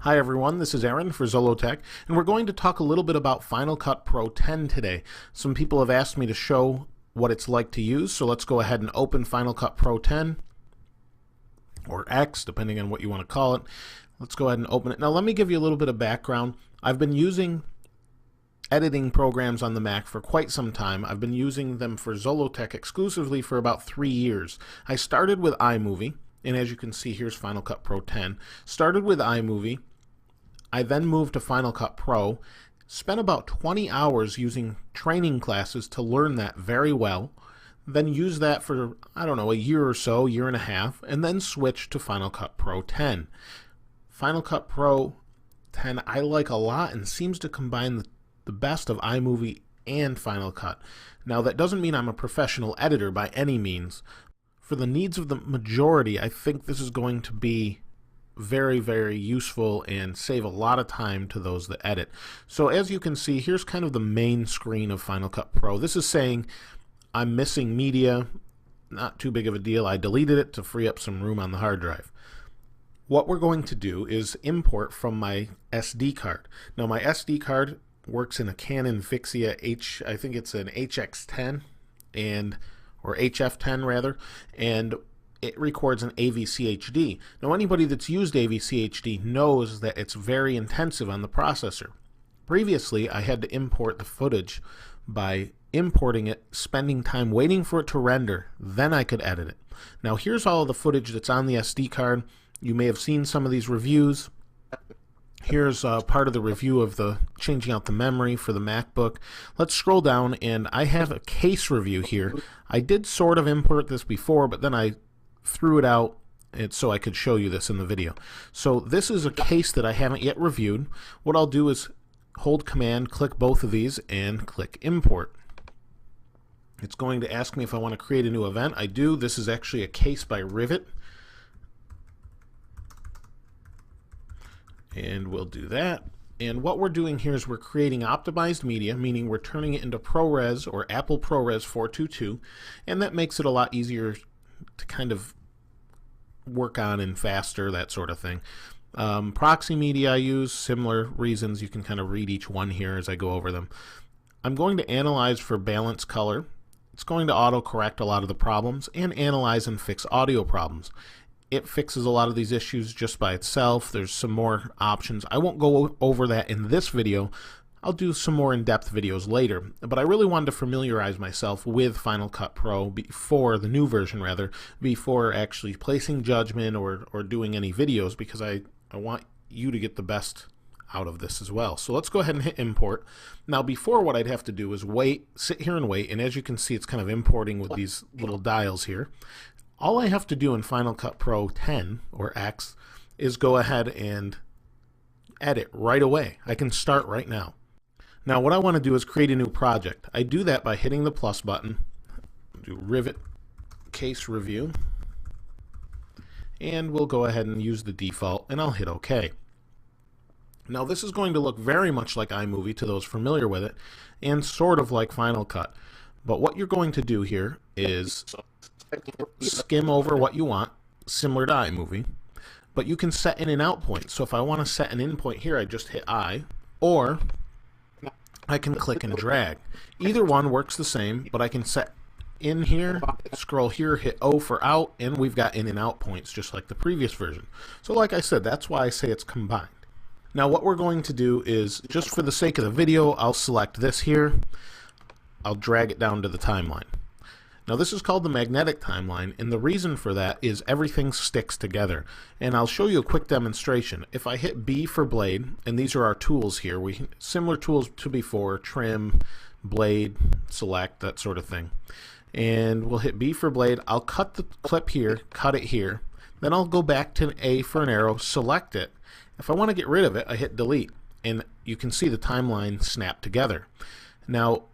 Hi everyone, this is Aaron for Zollotech, and we're going to talk a little bit about Final Cut Pro 10 today. Some people have asked me to show what it's like to use, so let's go ahead and open Final Cut Pro 10, or X, depending on what you want to call it. Let's go ahead and open it. Now let me give you a little bit of background. I've been using editing programs on the Mac for quite some time. I've been using them for Zollotech exclusively for about 3 years. I started with iMovie, and as you can see, here's Final Cut Pro 10. Started with iMovie. I then moved to Final Cut Pro, spent about 20 hours using training classes to learn that very well, then used that for, I don't know, a year or so, year and a half, and then switched to Final Cut Pro 10. Final Cut Pro 10 I like a lot and seems to combine the best of iMovie and Final Cut. Now that doesn't mean I'm a professional editor by any means. For the needs of the majority, I think this is going to be very, very useful and save a lot of time to those that edit. So as you can see, here's kind of the main screen of Final Cut Pro. This is saying I'm missing media. Not too big of a deal. I deleted it to free up some room on the hard drive. What we're going to do is import from my SD card. Now my SD card works in a Canon Vixia I think it's an HX10 or HF10 rather, and it records an AVCHD. Now anybody that's used AVCHD knows that it's very intensive on the processor. Previously I had to import the footage by importing it, spending time waiting for it to render, then I could edit it. Now here's all of the footage that's on the SD card. You may have seen some of these reviews. Here's part of the review of the changing out the memory for the MacBook. Let's scroll down, and I have a case review here. I did sort of import this before, but then I threw it out so I could show you this in the video. So this is a case that I haven't yet reviewed. What I'll do is hold Command, click both of these, and click Import. It's going to ask me if I want to create a new event. I do. This is actually a case by Rivet. And we'll do that. And what we're doing here is we're creating optimized media, meaning we're turning it into ProRes or Apple ProRes 422, and that makes it a lot easier to kind of work on and faster, that sort of thing. Proxy media I use, similar reasons. You can kind of read each one here as I go over them. I'm going to analyze for balance color. It's going to auto-correct a lot of the problems and analyze and fix audio problems. It fixes a lot of these issues just by itself. There's some more options. I won't go over that in this video. I'll do some more in-depth videos later, but I really wanted to familiarize myself with Final Cut Pro before the new version, rather, before actually placing judgment or doing any videos, because I want you to get the best out of this as well. So let's go ahead and hit import. Now before, what I'd have to do is sit here and wait, and as you can see, it's kind of importing with these little dials here. All I have to do in Final Cut Pro 10 or X is go ahead and edit right away. I can start right now. Now what I want to do is create a new project. I do that by hitting the plus button, do Rivet Case Review, and we'll go ahead and use the default, and I'll hit OK. Now this is going to look very much like iMovie to those familiar with it, and sort of like Final Cut. But what you're going to do here is skim over what you want, similar to iMovie, but you can set in and out points. So if I want to set an in point here, I just hit I, or I can click and drag. Either one works the same, but I can set in here, scroll here, hit O for out, and we've got in and out points just like the previous version. So like I said, that's why I say it's combined. Now what we're going to do is, just for the sake of the video, I'll select this here. I'll drag it down to the timeline. Now this is called the magnetic timeline, and the reason for that is everything sticks together. And I'll show you a quick demonstration. If I hit B for blade, and these are our tools here, similar tools to before, trim, blade, select, that sort of thing. And we'll hit B for blade. I'll cut the clip here, cut it here. Then I'll go back to A for an arrow, select it. If I want to get rid of it, I hit delete, and you can see the timeline snap together. Now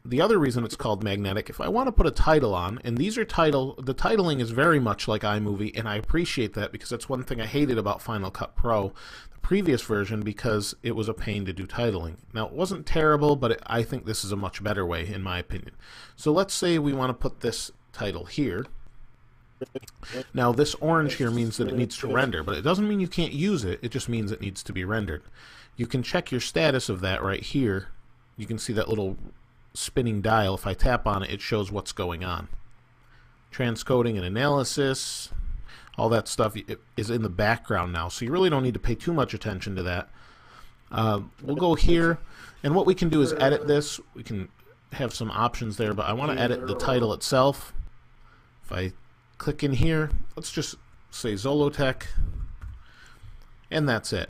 the other reason it's called magnetic, if I want to put a title on, and the titling is very much like iMovie, and I appreciate that because that's one thing I hated about Final Cut Pro, the previous version, because it was a pain to do titling. Now it wasn't terrible, but I think this is a much better way in my opinion. So let's say we want to put this title here. Now this orange here means that it needs to render, but it doesn't mean you can't use it, it just means it needs to be rendered. You can check your status of that right here. You can see that little spinning dial. If I tap on it, it shows what's going on. Transcoding and analysis, all that stuff is in the background now, so you really don't need to pay too much attention to that. We'll go here, and what we can do is edit this. We can have some options there, but I want to edit the title itself. If I click in here, let's just say Zollotech, and that's it.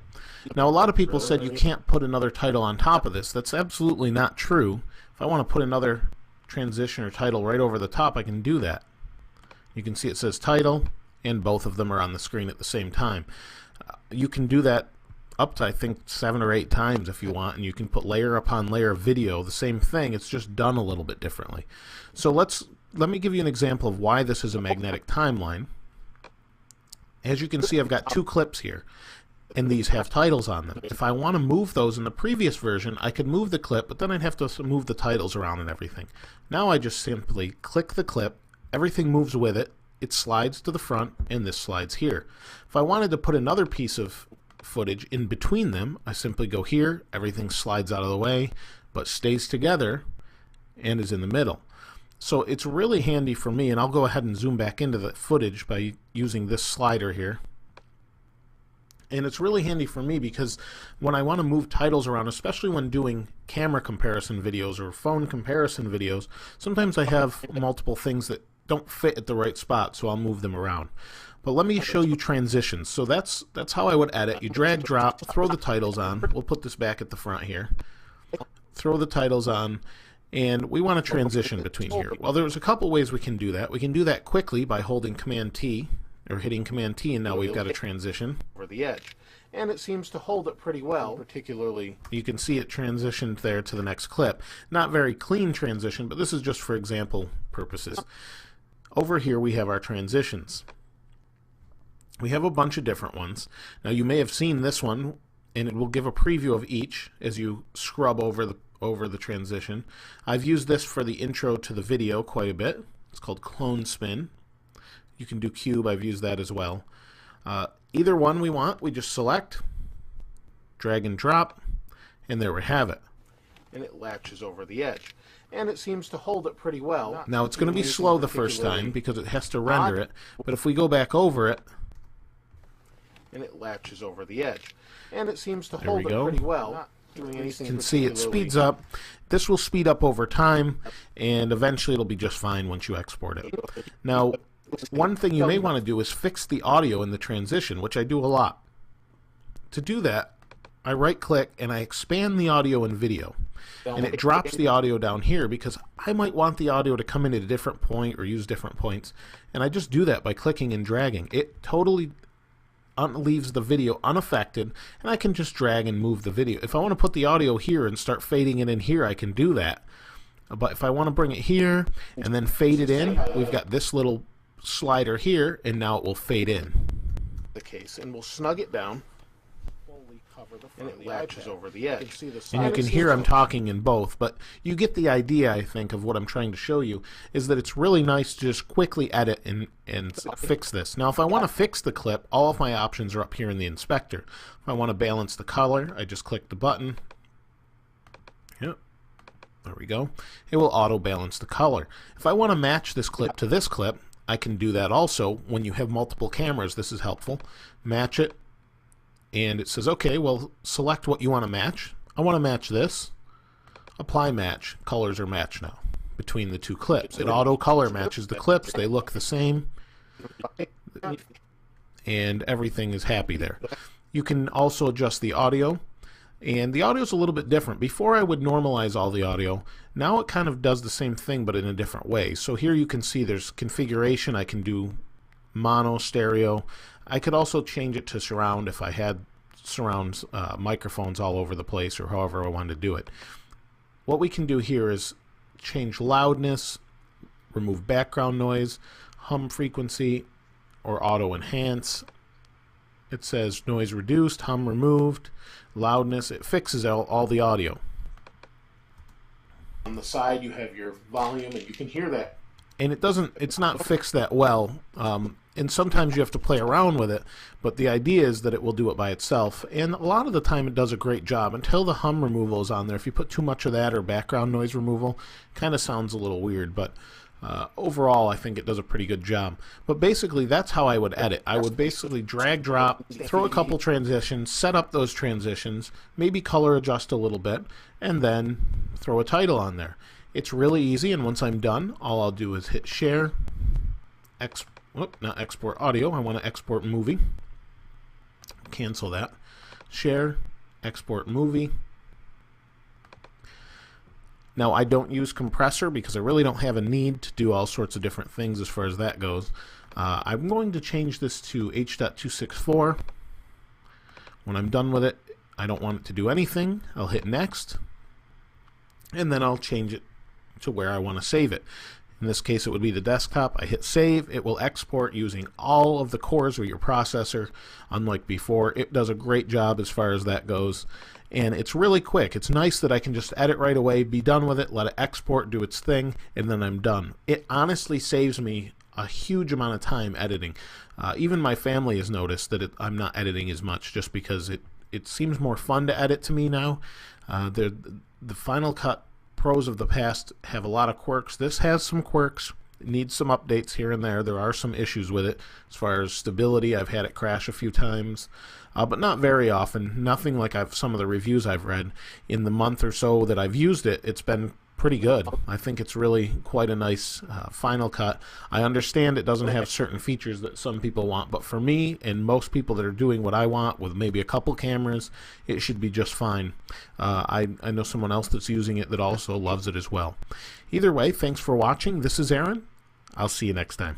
Now a lot of people said you can't put another title on top of this. That's absolutely not true. If I want to put another transition or title right over the top, I can do that. You can see it says title, and both of them are on the screen at the same time. You can do that up to, I think, 7 or 8 times if you want, and you can put layer upon layer of video, the same thing, it's just done a little bit differently. So let me give you an example of why this is a magnetic timeline. As you can see, I've got 2 clips here, and these have titles on them. If I want to move those in the previous version, I could move the clip, but then I'd have to move the titles around and everything. Now I just simply click the clip, everything moves with it, it slides to the front, and this slides here. If I wanted to put another piece of footage in between them, I simply go here, everything slides out of the way, but stays together and is in the middle. So it's really handy for me, and I'll go ahead and zoom back into the footage by using this slider here. And it's really handy for me because when I want to move titles around, especially when doing camera comparison videos or phone comparison videos, sometimes I have multiple things that don't fit at the right spot, so I'll move them around. But let me show you transitions. So that's how I would edit. You drag, drop, throw the titles on. We'll put this back at the front here. Throw the titles on, and we want to transition between here. Well, there's a couple ways we can do that. We can do that quickly by holding Command T, or hitting Command T, and now we've got a transition over the edge. And it seems to hold it pretty well, particularly you can see it transitioned there to the next clip. Not very clean transition, but this is just for example purposes. Over here we have our transitions. We have a bunch of different ones. Now you may have seen this one, and it will give a preview of each as you scrub over the transition. I've used this for the intro to the video quite a bit. It's called Clone Spin. You can do Cube, I've used that as well. Either one we want, we just select, drag and drop, and there we have it. And it latches over the edge. And it seems to hold it pretty well. Now it's going to be slow the first time because it has to render it, but if we go back over it, and it latches over the edge. And it seems to hold it pretty well. You can see it speeds up. This will speed up over time, and eventually it'll be just fine once you export it. Now, one thing you may want to do is fix the audio in the transition, which I do a lot. To do that, I right-click and I expand the audio and video. And it drops the audio down here because I might want the audio to come in at a different point or use different points. And I just do that by clicking and dragging. It totally leaves the video unaffected, and I can just drag and move the video. If I want to put the audio here and start fading it in here, I can do that. But if I want to bring it here and then fade it in, we've got this little slider here, and now it will fade in the case, and we'll snug it down, and it latches over the edge. And you can hear I'm talking in both, but you get the idea, I think, of what I'm trying to show you, is that it's really nice to just quickly edit and fix this. Now, if I want to fix the clip, all of my options are up here in the inspector. If I want to balance the color, I just click the button. Yep. There we go. It will auto balance the color. If I want to match this clip to this clip, I can do that also. When you have multiple cameras, this is helpful. Match it, and it says, okay, well, select what you want to match. I want to match this. Apply match. Colors are matched now between the two clips. It auto color matches the clips. They look the same, and everything is happy there. You can also adjust the audio, and the audio is a little bit different. Before I would normalize all the audio. Now it kind of does the same thing but in a different way. So here you can see there's configuration. I can do mono, stereo. I could also change it to surround if I had surround microphones all over the place, or however I wanted to do it. What we can do here is change loudness, remove background noise, hum frequency, or auto enhance. It says noise reduced, hum removed, loudness. It fixes all the audio. On the side you have your volume, and you can hear that and it's not fixed that well, and sometimes you have to play around with it, but the idea is that it will do it by itself, and a lot of the time it does a great job until the hum removal is on there. If you put too much of that or background noise removal, kind of sounds a little weird, but overall I think it does a pretty good job. But basically that's how I would edit. I would basically drag, drop, throw a couple transitions, set up those transitions, maybe color adjust a little bit, and then throw a title on there. It's really easy, and once I'm done, all I'll do is hit share, not export audio, I want to export movie. Cancel that. Share, export movie. Now I don't use compressor because I really don't have a need to do all sorts of different things as far as that goes. I'm going to change this to H.264. When I'm done with it, I don't want it to do anything. I'll hit next, and then I'll change it to where I want to save it. In this case it would be the desktop. I hit save. It will export using all of the cores of your processor. Unlike before, it does a great job as far as that goes, and it's really quick. It's nice that I can just edit right away, be done with it, let it export, do its thing, and then I'm done. It honestly saves me a huge amount of time editing. Even my family has noticed that I'm not editing as much just because it seems more fun to edit to me now. The Final Cut Pros of the past have a lot of quirks. This has some quirks. It needs some updates here and there. There are some issues with it as far as stability. I've had it crash a few times, but not very often. Nothing like some of the reviews I've read. In the month or so that I've used it, it's been pretty good. I think it's really quite a nice Final Cut. I understand it doesn't have certain features that some people want, but for me and most people that are doing what I want with maybe a couple cameras, it should be just fine. I know someone else that's using it that also loves it as well. Either way, thanks for watching. This is Aaron. I'll see you next time.